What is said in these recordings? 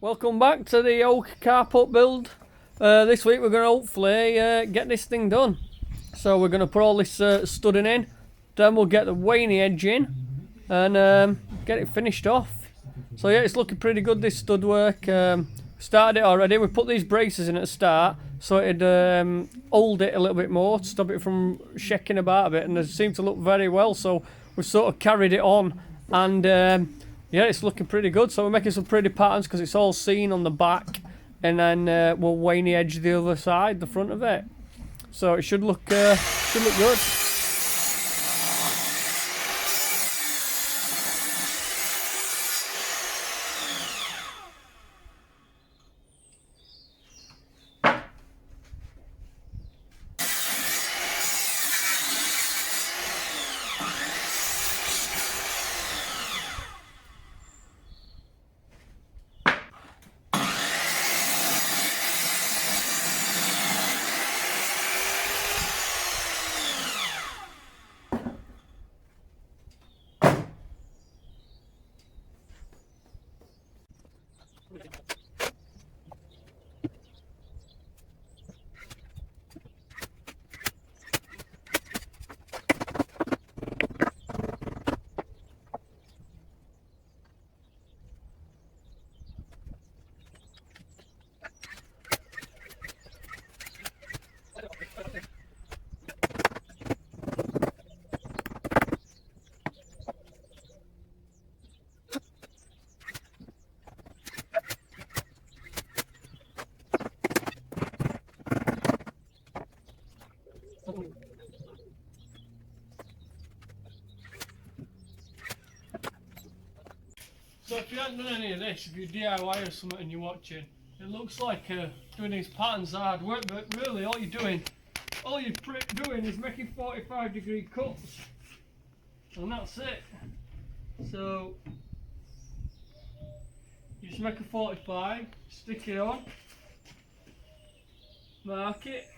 Welcome back to the oak carport build. This week we're going to hopefully get this thing done. So we're going to put all this studding in, then we'll get the waney edge in and get it finished off. So yeah, it's looking pretty good, this stud work. Started it already. We put these braces in at the start so it'd hold it a little bit more to stop it from shaking about a bit, and it seemed to look very well, so we sort of carried it on, and yeah, it's looking pretty good. So we're making some pretty patterns because it's all seen on the back, and then we'll waney edge the other side, the front of it. So it should look good. So if you haven't done any of this, if you're DIY or something and you're watching, it looks like doing these patterns is hard work, but really all you're doing is making 45-degree cuts, and that's it. So you just make a 45, stick it on, mark it,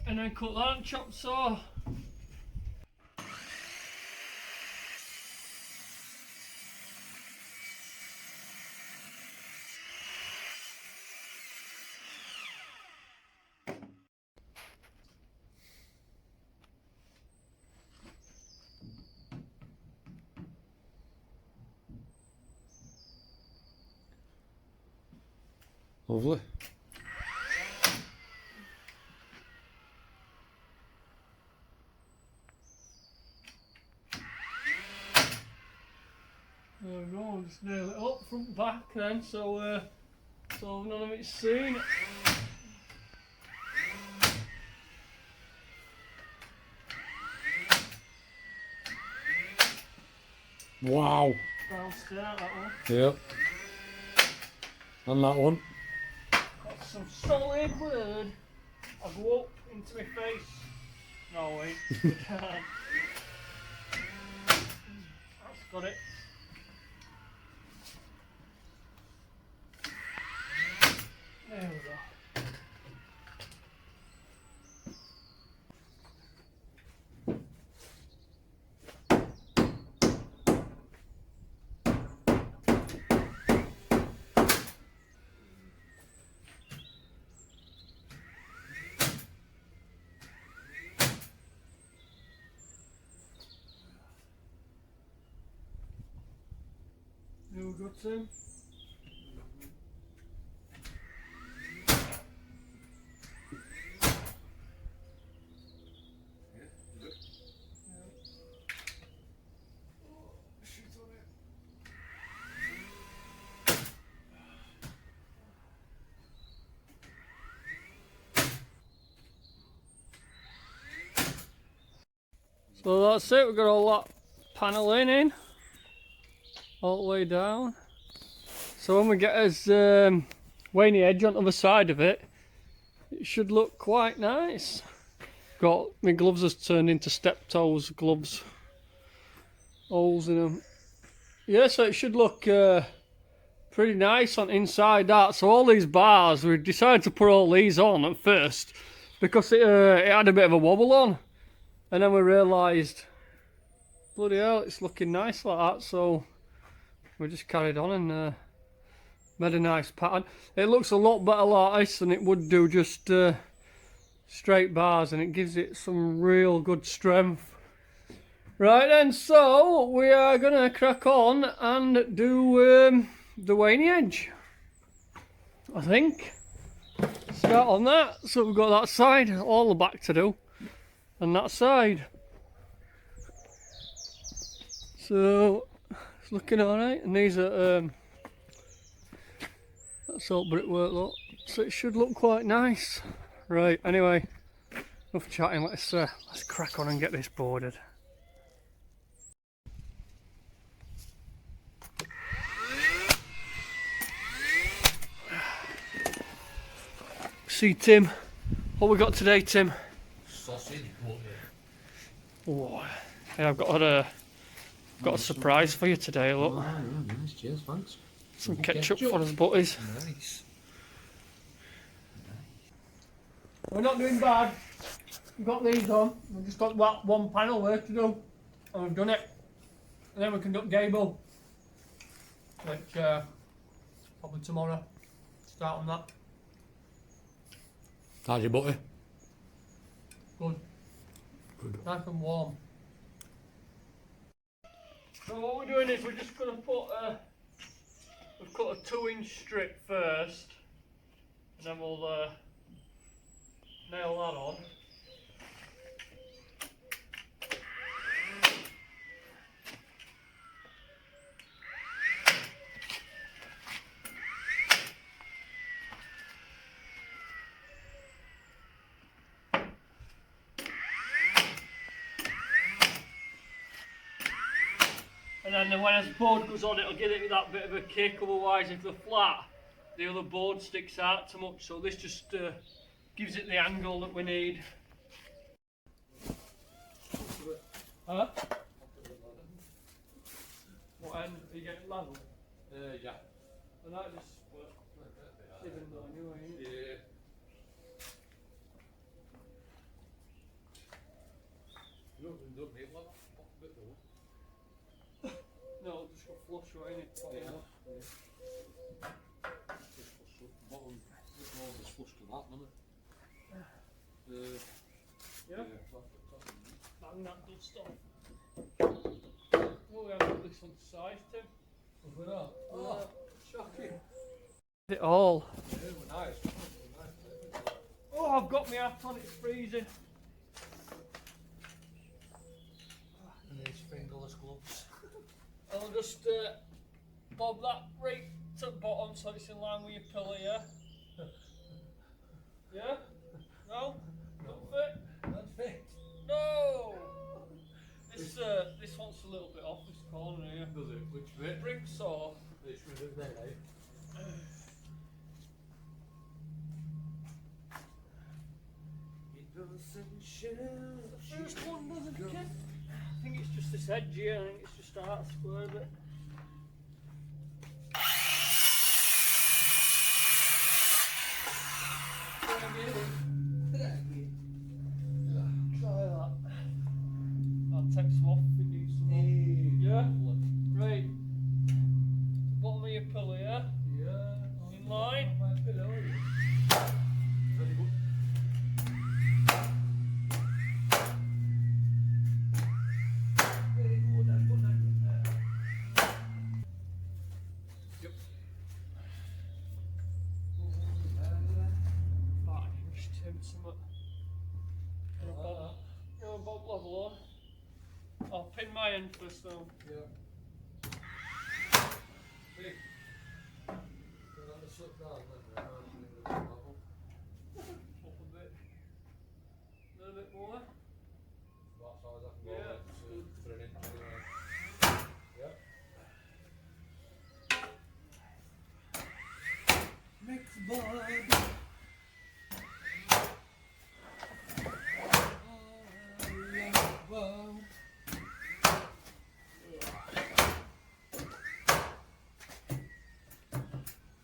and then cut that and chop saw. Lovely. There we go, I'll just nail it up front back then, so none of it's seen. Wow. Downstairs, that one. Yep. And that one. That's some solid wood. I'll go up into my face. No, wait. That's got it. There we go. There we go, Tim. So that's it, we've got all that paneling in, all the way down. So when we get his waney edge on the other side of it, it should look quite nice. Got my gloves has turned into step toes gloves, holes in them. Yeah, so it should look pretty nice on inside that. So all these bars, we decided to put all these on at first because it had a bit of a wobble on. And then we realised, bloody hell, it's looking nice like that, so we just carried on and Made a nice pattern. It looks a lot better like this than it would do just straight bars, and it gives it some real good strength. Right then, so we are gonna crack on and do the Waney edge, I think. Start on that. So we've got that side, all the back to do, and that side. So it's looking alright, and these are that's all brickwork, look. So it should look quite nice. Right, anyway, enough chatting, let's crack on and get this boarded. See Tim, what we got today, Tim? Sausage butter. Oh, yeah, I've got a surprise for you today, look. Oh, yeah, nice, cheers, thanks. Some ketchup for us butties. Nice. We're not doing bad. We've got these on. We've just got one panel work to do, and we've done it. And then we can do gable, which probably tomorrow. Start on that. How's your butter? Good. Good. Nice and warm. So what we're doing is we're just going to put we've cut a 2-inch strip first, and then we'll nail that on. And then when the board goes on, it'll give it that bit of a kick. Otherwise, if they're flat, the other board sticks out too much. So this just gives it the angle that we need. Huh? What end? Are you getting level? Yeah. And that just even though anyway. Yeah. You don't need level. No, just got flush right in it. Yeah. Just flush up. Bottom. This wall is flush to that, isn't it? Yeah? That's Bang that dust off. Oh, we haven't got this one to size, Tim. Look at that. Oh, shocking. It all. Yeah, we're nice. We're nice. Oh, I've got my hat on, it's freezing. And these fingerless gloves. I'll just bob that right to the bottom so it's in line with your pillow, yeah? Yeah? No? Don't fit? That's fit. No! This one's a little bit off this corner here. Does it? Which bit? Brick saw. This bit there, eh? It doesn't show. First one doesn't it? I think it's just this edge here, I think it's just a half square bit. Try that. I'll take some off if you need some more. Yeah? Right. Bottom of your pillow, yeah? Yeah. In line. Very good. Yep. Ah, just Tim some bob level on. I'll pin my end first though. Yeah. See? So that was slip down, then level. Up a bit. A little bit more. That size I can go Yeah. for an inch anyway. Yep. Mix blood.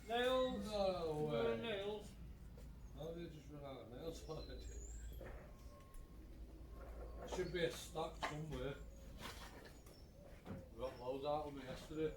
Nails. No way. More nails. No, they just run out of nails. There should be a stack somewhere. We got loads out of me yesterday.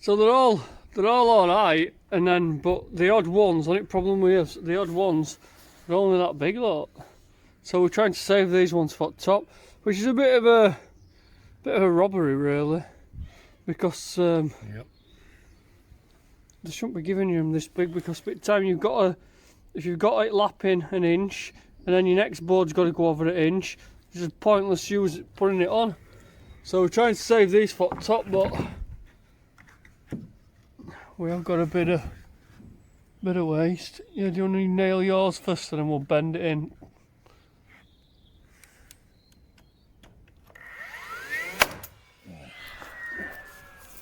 So they're all alright, and then but the odd ones, the only problem we have, the odd ones are only that big, look. So we're trying to save these ones for the top, which is a bit of a robbery really, because Yep. they shouldn't be giving you them this big, because by the time if you've got it lapping an inch, and then your next board's got to go over an inch, it's just pointless putting it on. So we're trying to save these for the top, but we have got a bit of waste. Yeah, do you want to nail yours first, and then we'll bend it in?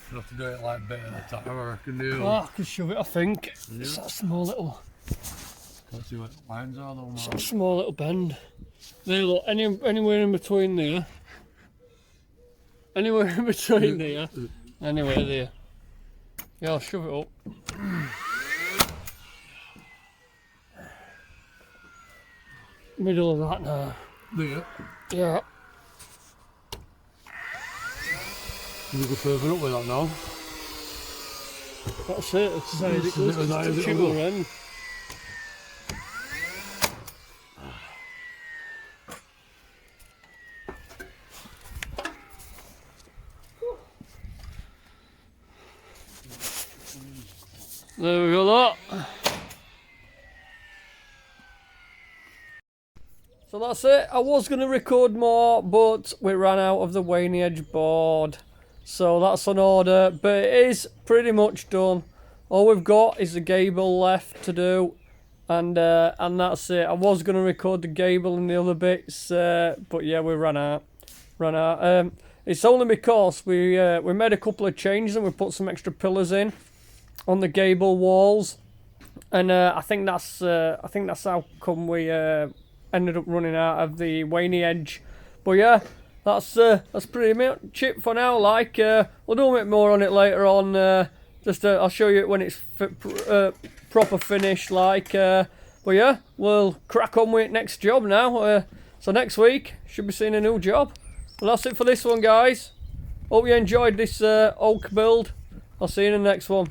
You have to do it like a bit at the top, I reckon, do you? Ah, I can shove it, I think. Yeah. It's that small little, Let's see what lines are though, it's man. that small little bend. There, look, anywhere in between there. Anywhere in between there. Anywhere there. Yeah, I'll shove it up. Middle of that now. There. Yeah. You go further up with that now. That's it. It's as it It's goes. as high as Just it'll chip go. end. There we go, look. So that's it. I was going to record more, but we ran out of the Waney Edge board. So that's on order, but it is pretty much done. All we've got is the gable left to do, and that's it. I was going to record the gable and the other bits, but yeah, we ran out. It's only because we made a couple of changes and we put some extra pillars in on the gable walls, and I think that's how come we ended up running out of the Waney Edge. But yeah, that's pretty much it for now. Like, we'll do a bit more on it later on. I'll show you it when it's proper finished. Like, but yeah, we'll crack on with next job now. So next week should be seeing a new job. Well, that's it for this one, guys. Hope you enjoyed this oak build. I'll see you in the next one.